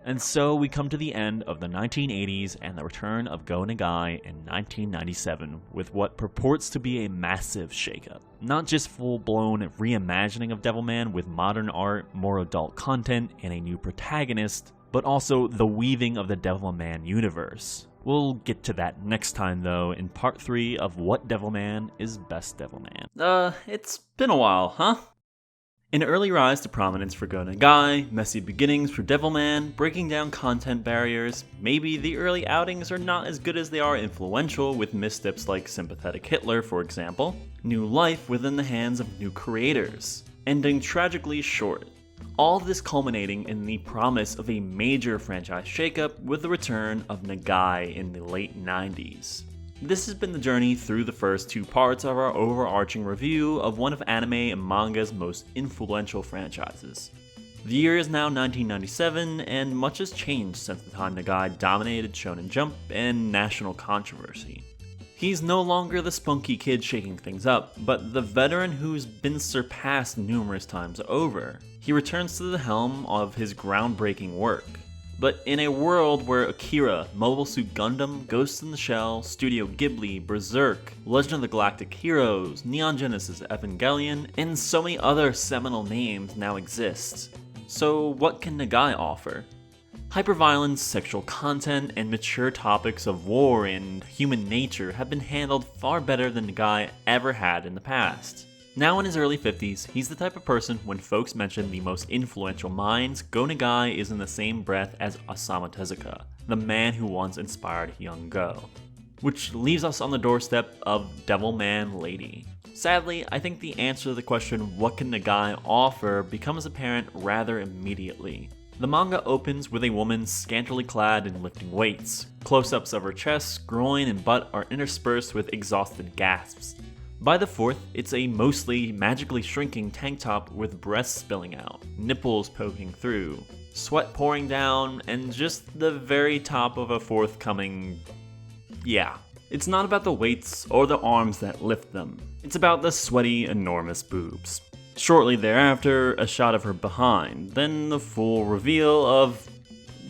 And so we come to the end of the 1980s and the return of Go Nagai in 1997 with what purports to be a massive shakeup. Not just full-blown reimagining of Devilman with modern art, more adult content, and a new protagonist, but also the weaving of the Devilman universe. We'll get to that next time though in part 3 of What Devilman is Best Devilman. It's been a while, huh? An early rise to prominence for Go Nagai, messy beginnings for Devilman, breaking down content barriers, maybe the early outings are not as good as they are influential with missteps like Sympathetic Hitler for example, new life within the hands of new creators, ending tragically short. All this culminating in the promise of a major franchise shakeup with the return of Nagai in the late 90s. This has been the journey through the first 2 parts of our overarching review of one of anime and manga's most influential franchises. The year is now 1997, and much has changed since the time Nagai dominated Shonen Jump and national controversy. He's no longer the spunky kid shaking things up, but the veteran who's been surpassed numerous times over. He returns to the helm of his groundbreaking work. But in a world where Akira, Mobile Suit Gundam, Ghost in the Shell, Studio Ghibli, Berserk, Legend of the Galactic Heroes, Neon Genesis Evangelion, and so many other seminal names now exist. So what can Nagai offer? Hyperviolence, sexual content, and mature topics of war and human nature have been handled far better than Nagai ever had in the past. Now in his early 50s, he's the type of person when folks mention the most influential minds, Go Nagai is in the same breath as Osamu Tezuka, the man who once inspired young Go. Which leaves us on the doorstep of Devilman Lady. Sadly, I think the answer to the question what can Nagai offer becomes apparent rather immediately. The manga opens with a woman scantily clad and lifting weights. Close-ups of her chest, groin, and butt are interspersed with exhausted gasps. By the 4th, it's a mostly magically shrinking tank top with breasts spilling out, nipples poking through, sweat pouring down, and just the very top of a forthcoming... yeah. It's not about the weights or the arms that lift them. It's about the sweaty, enormous boobs. Shortly thereafter, a shot of her behind, then the full reveal of...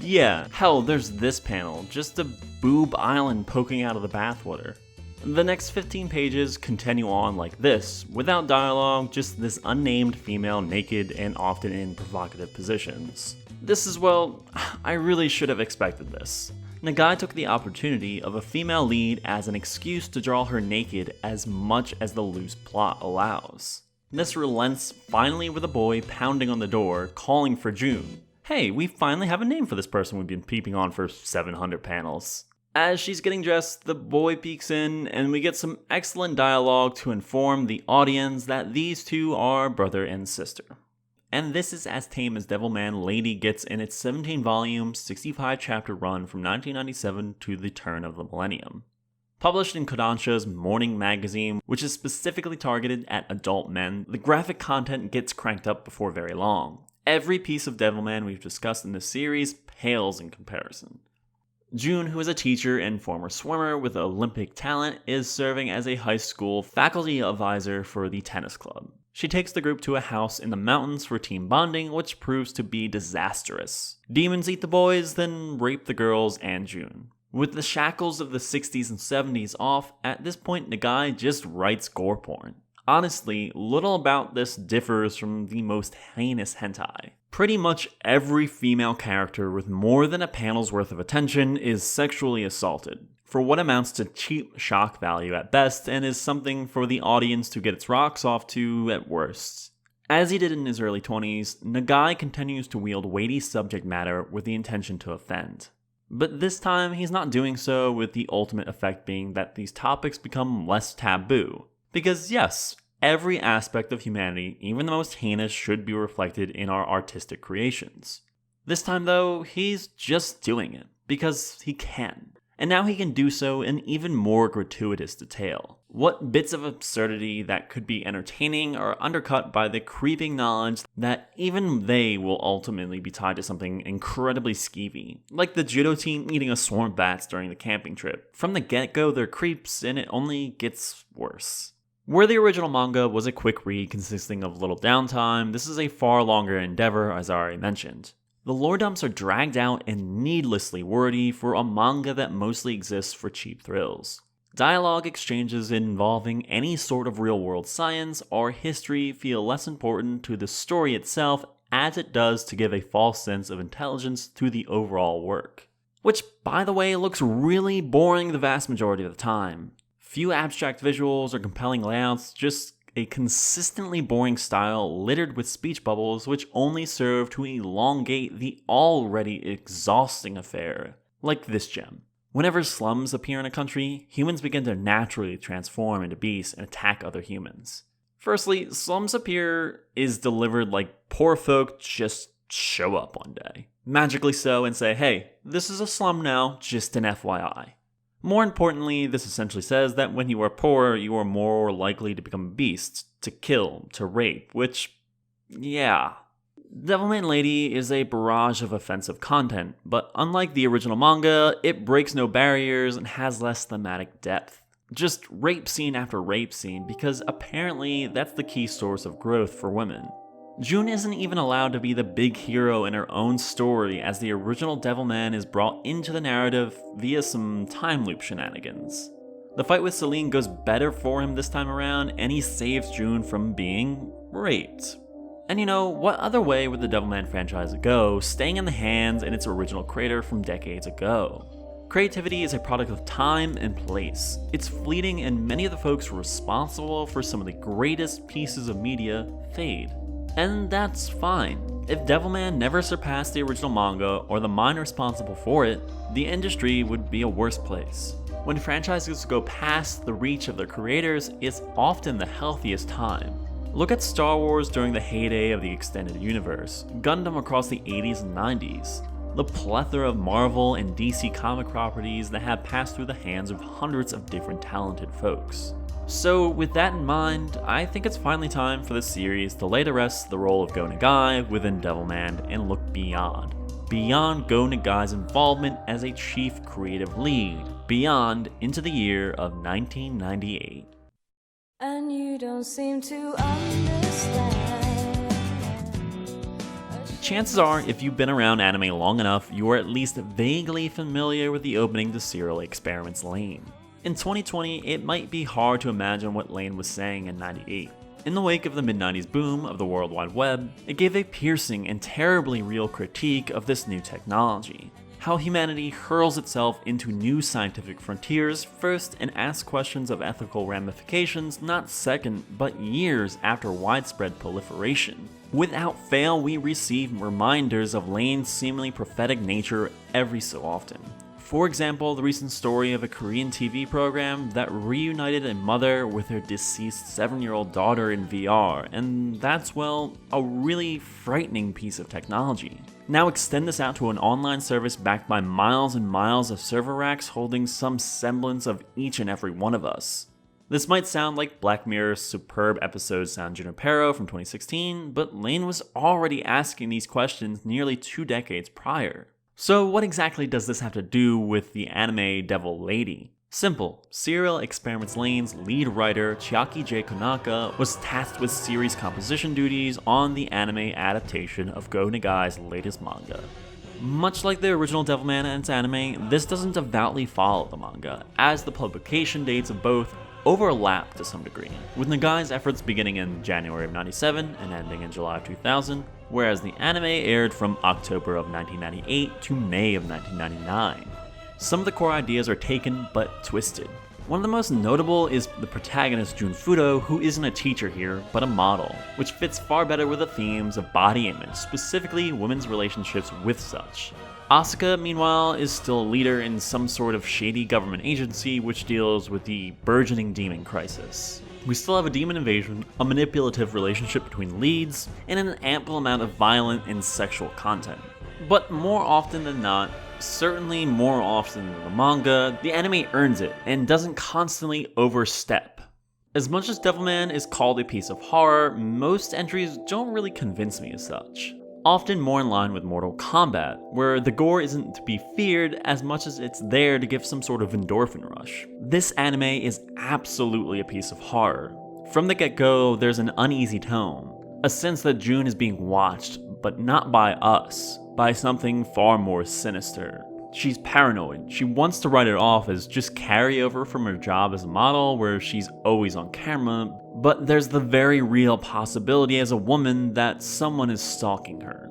yeah, hell, there's this panel, just a boob island poking out of the bathwater. The next 15 pages continue on like this, without dialogue, just this unnamed female naked and often in provocative positions. This is, well, I really should have expected this. Nagai took the opportunity of a female lead as an excuse to draw her naked as much as the loose plot allows. This relents finally with a boy pounding on the door, calling for June. Hey, we finally have a name for this person we've been peeping on for 700 panels. As she's getting dressed, the boy peeks in, and we get some excellent dialogue to inform the audience that these two are brother and sister. And this is as tame as Devilman Lady gets in its 17-volume, 65-chapter run from 1997 to the turn of the millennium. Published in Kodansha's Morning Magazine, which is specifically targeted at adult men, the graphic content gets cranked up before very long. Every piece of Devilman we've discussed in this series pales in comparison. June, who is a teacher and former swimmer with Olympic talent, is serving as a high school faculty advisor for the tennis club. She takes the group to a house in the mountains for team bonding, which proves to be disastrous. Demons eat the boys, then rape the girls and June. With the shackles of the 60s and 70s off, at this point Nagai just writes gore porn. Honestly, little about this differs from the most heinous hentai. Pretty much every female character with more than a panel's worth of attention is sexually assaulted, for what amounts to cheap shock value at best and is something for the audience to get its rocks off to at worst. As he did in his early 20s, Nagai continues to wield weighty subject matter with the intention to offend. But this time, he's not doing so with the ultimate effect being that these topics become less taboo. Because yes, every aspect of humanity, even the most heinous, should be reflected in our artistic creations. This time though, he's just doing it, because he can. And now he can do so in even more gratuitous detail. What bits of absurdity that could be entertaining are undercut by the creeping knowledge that even they will ultimately be tied to something incredibly skeevy, like the judo team eating a swarm of bats during the camping trip. From the get-go, they're creeps, and it only gets worse. Where the original manga was a quick read consisting of little downtime, this is a far longer endeavor, as I already mentioned. The lore dumps are dragged out and needlessly wordy for a manga that mostly exists for cheap thrills. Dialogue exchanges involving any sort of real-world science or history feel less important to the story itself as it does to give a false sense of intelligence to the overall work. Which, by the way, looks really boring the vast majority of the time. Few abstract visuals or compelling layouts, just a consistently boring style littered with speech bubbles which only serve to elongate the already exhausting affair, like this gem. Whenever slums appear in a country, humans begin to naturally transform into beasts and attack other humans. Firstly, slums appear is delivered like poor folk just show up one day, magically so, and say, hey, this is a slum now, just an FYI. More importantly, this essentially says that when you are poor, you are more likely to become beasts, to kill, to rape, which, yeah. Devilman Lady is a barrage of offensive content, but unlike the original manga, it breaks no barriers and has less thematic depth. Just rape scene after rape scene, because apparently that's the key source of growth for women. June isn't even allowed to be the big hero in her own story, as the original Devilman is brought into the narrative via some time loop shenanigans. The fight with Celine goes better for him this time around, and he saves June from being raped. And you know, what other way would the Devilman franchise go, staying in the hands in its original creator from decades ago? Creativity is a product of time and place. It's fleeting, and many of the folks responsible for some of the greatest pieces of media fade. And that's fine. If Devilman never surpassed the original manga or the mind responsible for it, the industry would be a worse place. When franchises go past the reach of their creators, it's often the healthiest time. Look at Star Wars during the heyday of the extended universe, Gundam across the 80s and 90s, the plethora of Marvel and DC comic properties that have passed through the hands of hundreds of different talented folks. So with that in mind, I think it's finally time for the series to lay to rest the role of Go Nagai within Devilman and look beyond. Beyond Go Nagai's involvement as a chief creative lead, beyond into the year of 1998. And you don't seem to understand. Chances are, if you've been around anime long enough, you are at least vaguely familiar with the opening to Serial Experiments Lain. In 2020, it might be hard to imagine what Lain was saying in 98. In the wake of the mid-90s boom of the World Wide Web, it gave a piercing and terribly real critique of this new technology. How humanity hurls itself into new scientific frontiers first and asks questions of ethical ramifications not second, but years after widespread proliferation. Without fail, we receive reminders of Lain's seemingly prophetic nature every so often. For example, the recent story of a Korean TV program that reunited a mother with her deceased 7-year-old daughter in VR, and that's, well, a really frightening piece of technology. Now extend this out to an online service backed by miles and miles of server racks holding some semblance of each and every one of us. This might sound like Black Mirror's superb episode San Junipero from 2016, but Lain was already asking these questions nearly 2 decades prior. So what exactly does this have to do with the anime Devil Lady? Simple. Serial Experiments Lain's lead writer, Chiaki J. Konaka, was tasked with series composition duties on the anime adaptation of Go Nagai's latest manga. Much like the original Devilman and its anime, this doesn't devoutly follow the manga, as the publication dates of both overlap to some degree, with Nagai's efforts beginning in January of 97 and ending in July of 2000, whereas the anime aired from October of 1998 to May of 1999. Some of the core ideas are taken but twisted. One of the most notable is the protagonist Jun Fudo, who isn't a teacher here, but a model, which fits far better with the themes of body image, specifically women's relationships with such. Asuka, meanwhile, is still a leader in some sort of shady government agency which deals with the burgeoning demon crisis. We still have a demon invasion, a manipulative relationship between leads, and an ample amount of violent and sexual content. But more often than not, certainly more often than the manga, the anime earns it and doesn't constantly overstep. As much as Devilman is called a piece of horror, most entries don't really convince me as such. Often more in line with Mortal Kombat, where the gore isn't to be feared as much as it's there to give some sort of endorphin rush. This anime is absolutely a piece of horror. From the get-go, there's an uneasy tone, a sense that June is being watched, but not by us, by something far more sinister. She's paranoid. She wants to write it off as just carryover from her job as a model where she's always on camera, but there's the very real possibility as a woman that someone is stalking her.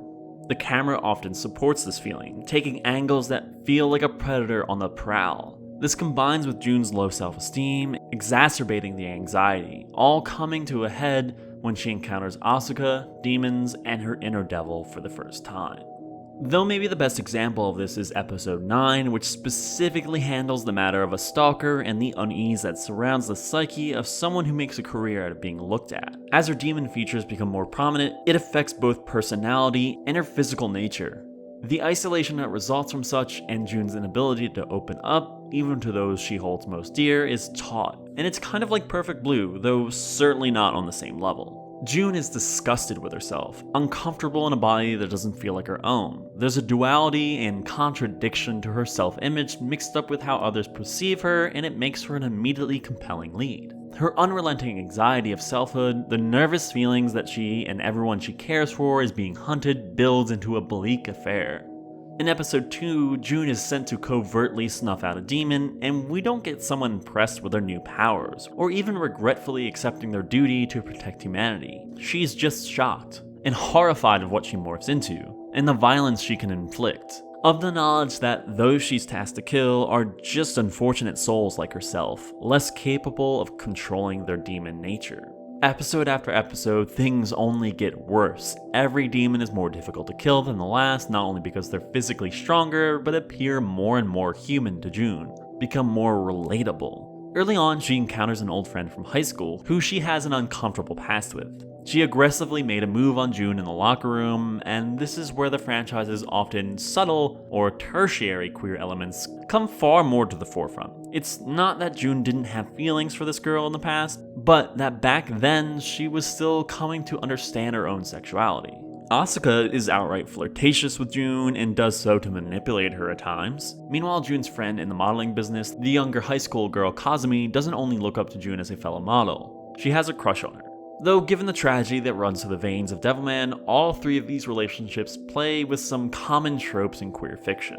The camera often supports this feeling, taking angles that feel like a predator on the prowl. This combines with Jun's low self-esteem, exacerbating the anxiety, all coming to a head when she encounters Asuka, demons, and her inner devil for the first time. Though maybe the best example of this is episode 9, which specifically handles the matter of a stalker and the unease that surrounds the psyche of someone who makes a career out of being looked at. As her demon features become more prominent, it affects both personality and her physical nature. The isolation that results from such, and Jun's inability to open up, even to those she holds most dear, is taught, and it's kind of like Perfect Blue, though certainly not on the same level. Jun is disgusted with herself, uncomfortable in a body that doesn't feel like her own. There's a duality and contradiction to her self-image mixed up with how others perceive her, and it makes her an immediately compelling lead. Her unrelenting anxiety of selfhood, the nervous feelings that she and everyone she cares for is being hunted, builds into a bleak affair. In episode 2, Jun is sent to covertly snuff out a demon, and we don't get someone impressed with their new powers, or even regretfully accepting their duty to protect humanity. She's just shocked, and horrified of what she morphs into, and the violence she can inflict, of the knowledge that those she's tasked to kill are just unfortunate souls like herself, less capable of controlling their demon nature. Episode after episode, things only get worse. Every demon is more difficult to kill than the last, not only because they're physically stronger, but appear more and more human to Jun, become more relatable. Early on, she encounters an old friend from high school, who she has an uncomfortable past with. She aggressively made a move on Jun in the locker room, and this is where the franchise's often subtle or tertiary queer elements come far more to the forefront. It's not that Jun didn't have feelings for this girl in the past, but that back then she was still coming to understand her own sexuality. Asuka is outright flirtatious with Jun and does so to manipulate her at times. Meanwhile, Jun's friend in the modeling business, the younger high school girl Kazumi, doesn't only look up to Jun as a fellow model, she has a crush on her. Though given the tragedy that runs through the veins of Devilman, all three of these relationships play with some common tropes in queer fiction.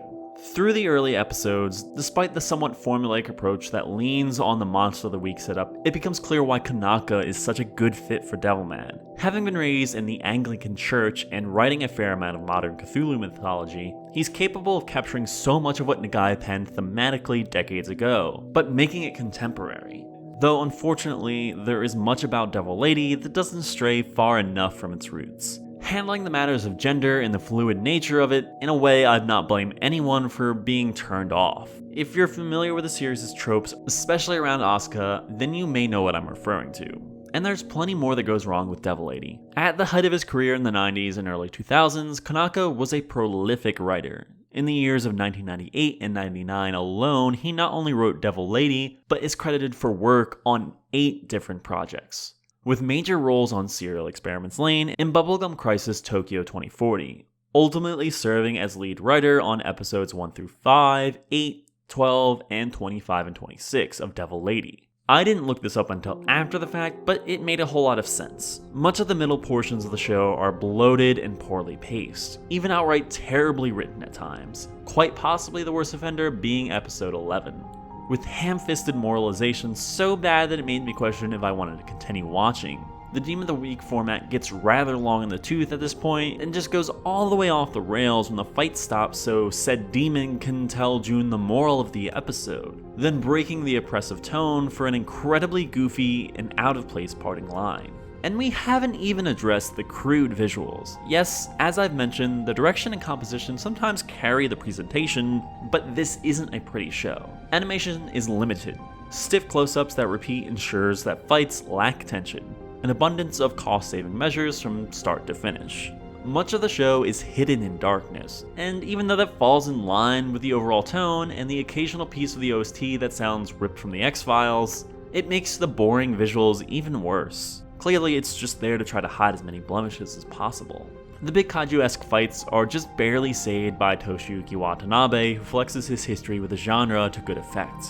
Through the early episodes, despite the somewhat formulaic approach that leans on the Monster of the Week setup, it becomes clear why Kanaka is such a good fit for Devilman. Having been raised in the Anglican Church and writing a fair amount of modern Cthulhu mythology, he's capable of capturing so much of what Nagai penned thematically decades ago, but making it contemporary. Though unfortunately, there is much about Devil Lady that doesn't stray far enough from its roots. Handling the matters of gender and the fluid nature of it, in a way I'd not blame anyone for being turned off. If you're familiar with the series' tropes, especially around Asuka, then you may know what I'm referring to. And there's plenty more that goes wrong with Devil Lady. At the height of his career in the 90s and early 2000s, Kanaka was a prolific writer. In the years of 1998 and 99 alone, he not only wrote Devil Lady, but is credited for work on 8 different projects, with major roles on Serial Experiments Lain and Bubblegum Crisis Tokyo 2040, ultimately serving as lead writer on episodes 1 through 5, 8, 12, and 25 and 26 of Devil Lady. I didn't look this up until after the fact, but it made a whole lot of sense. Much of the middle portions of the show are bloated and poorly paced, even outright terribly written at times, quite possibly the worst offender being episode 11. With ham-fisted moralization so bad that it made me question if I wanted to continue watching. The Demon of the Week format gets rather long in the tooth at this point, and just goes all the way off the rails when the fight stops so said demon can tell Jun the moral of the episode, then breaking the oppressive tone for an incredibly goofy and out-of-place parting line. And we haven't even addressed the crude visuals. Yes, as I've mentioned, the direction and composition sometimes carry the presentation, but this isn't a pretty show. Animation is limited. Stiff close-ups that repeat ensures that fights lack tension. An abundance of cost-saving measures from start to finish. Much of the show is hidden in darkness, and even though that falls in line with the overall tone and the occasional piece of the OST that sounds ripped from the X-Files, it makes the boring visuals even worse. Clearly, it's just there to try to hide as many blemishes as possible. The big kaiju-esque fights are just barely saved by Toshiyuki Watanabe, who flexes his history with the genre to good effect.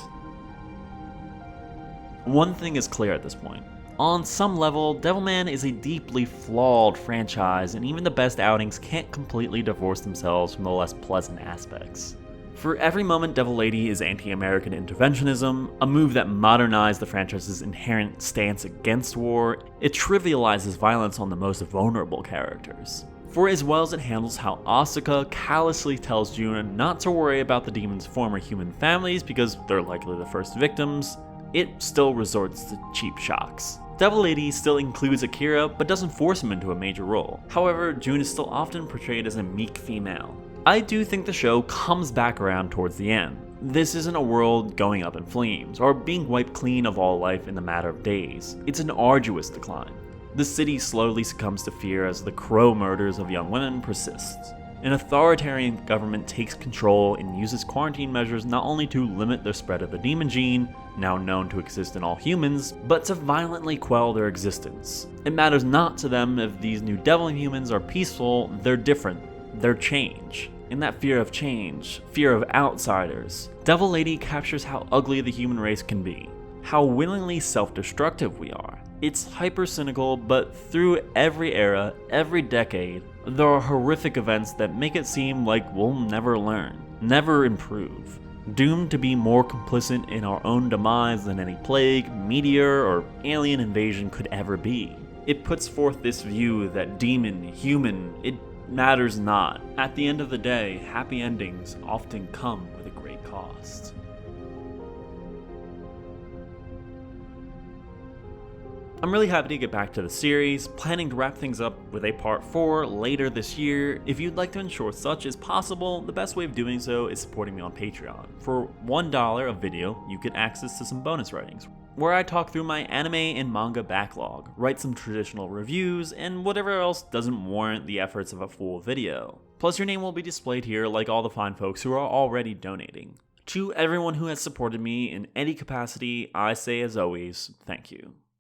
One thing is clear at this point. On some level, Devilman is a deeply flawed franchise, and even the best outings can't completely divorce themselves from the less pleasant aspects. For every moment, Devil Lady is anti-American interventionism, a move that modernized the franchise's inherent stance against war. It trivializes violence on the most vulnerable characters. For as well as it handles how Asuka callously tells Juna not to worry about the demon's former human families because they're likely the first victims, it still resorts to cheap shocks. Devil Lady still includes Akira, but doesn't force him into a major role. However, June is still often portrayed as a meek female. I do think the show comes back around towards the end. This isn't a world going up in flames, or being wiped clean of all life in a matter of days. It's an arduous decline. The city slowly succumbs to fear as the Crow murders of young women persist. An authoritarian government takes control and uses quarantine measures not only to limit the spread of the demon gene, now known to exist in all humans, but to violently quell their existence. It matters not to them if these new devil humans are peaceful, they're different, they're change. In that fear of change, fear of outsiders, Devil Lady captures how ugly the human race can be, how willingly self-destructive we are. It's hyper-cynical, but through every era, every decade, there are horrific events that make it seem like we'll never learn, never improve, doomed to be more complicit in our own demise than any plague, meteor, or alien invasion could ever be. It puts forth this view that demon, human, it matters not. At the end of the day, happy endings often come with a great cost. I'm really happy to get back to the series, planning to wrap things up with a part 4 later this year. If you'd like to ensure such is possible, the best way of doing so is supporting me on Patreon. For $1 a video, you get access to some bonus writings, where I talk through my anime and manga backlog, write some traditional reviews, and whatever else doesn't warrant the efforts of a full video. Plus your name will be displayed here like all the fine folks who are already donating. To everyone who has supported me in any capacity, I say as always, thank you.